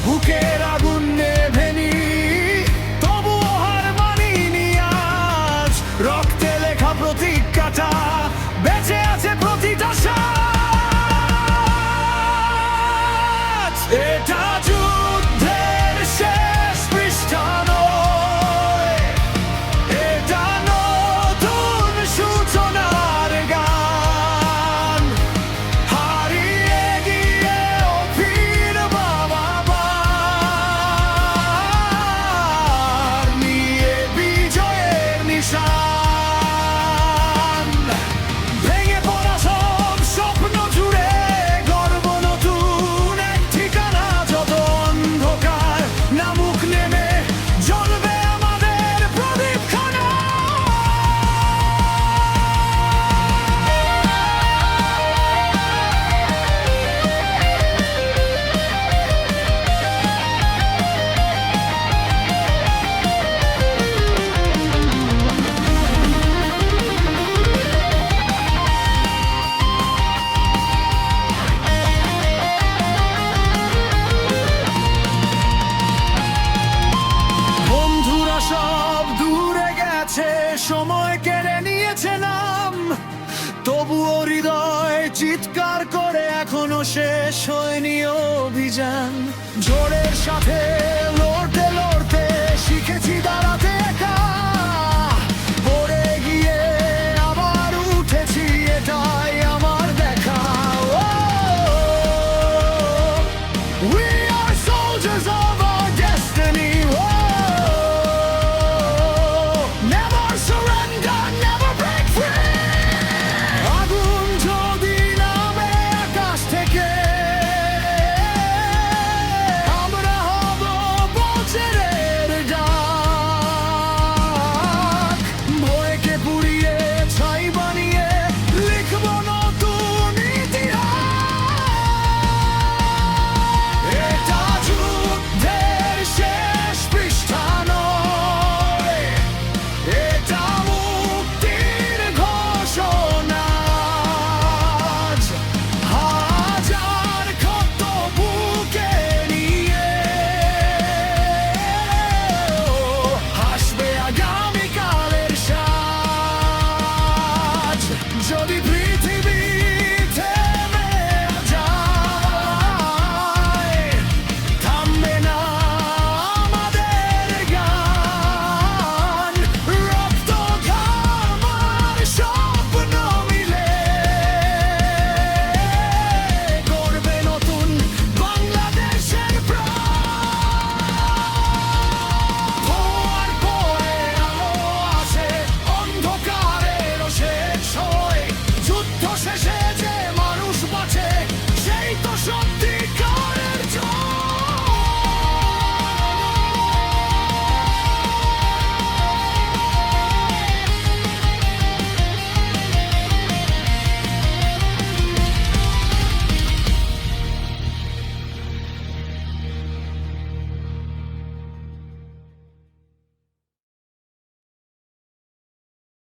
বুকের আগুন নেভেনি, তবুও হার মানিনি আজ। রক্তে লেখা প্রতিজ্ঞাটা বেঁচে আছে প্রতিটা সাজ। এটা যুদ্ধের শেষ পৃষ্ঠা নয়, এটা নতুন সূচনার গান। হারিয়ে গিয়েও ফিরব আবার, নিয়ে বিজয়ের নিশান। ভেঙে পড়া সব স্বপ্ন জুড়ে গর্ব নতুন এক ঠিকানা। যত অন্ধকার নামুক নেমে জ্বলবে আমাদের প্রদীপখানা। বন্ধুরা সব দূরে গেছে, সময় কেড়ে নিয়েছে নাম। তবুও হৃদয় চিৎকার করে, এখনো শেষ হয়নি অভিযান। ঝড়ের সাথে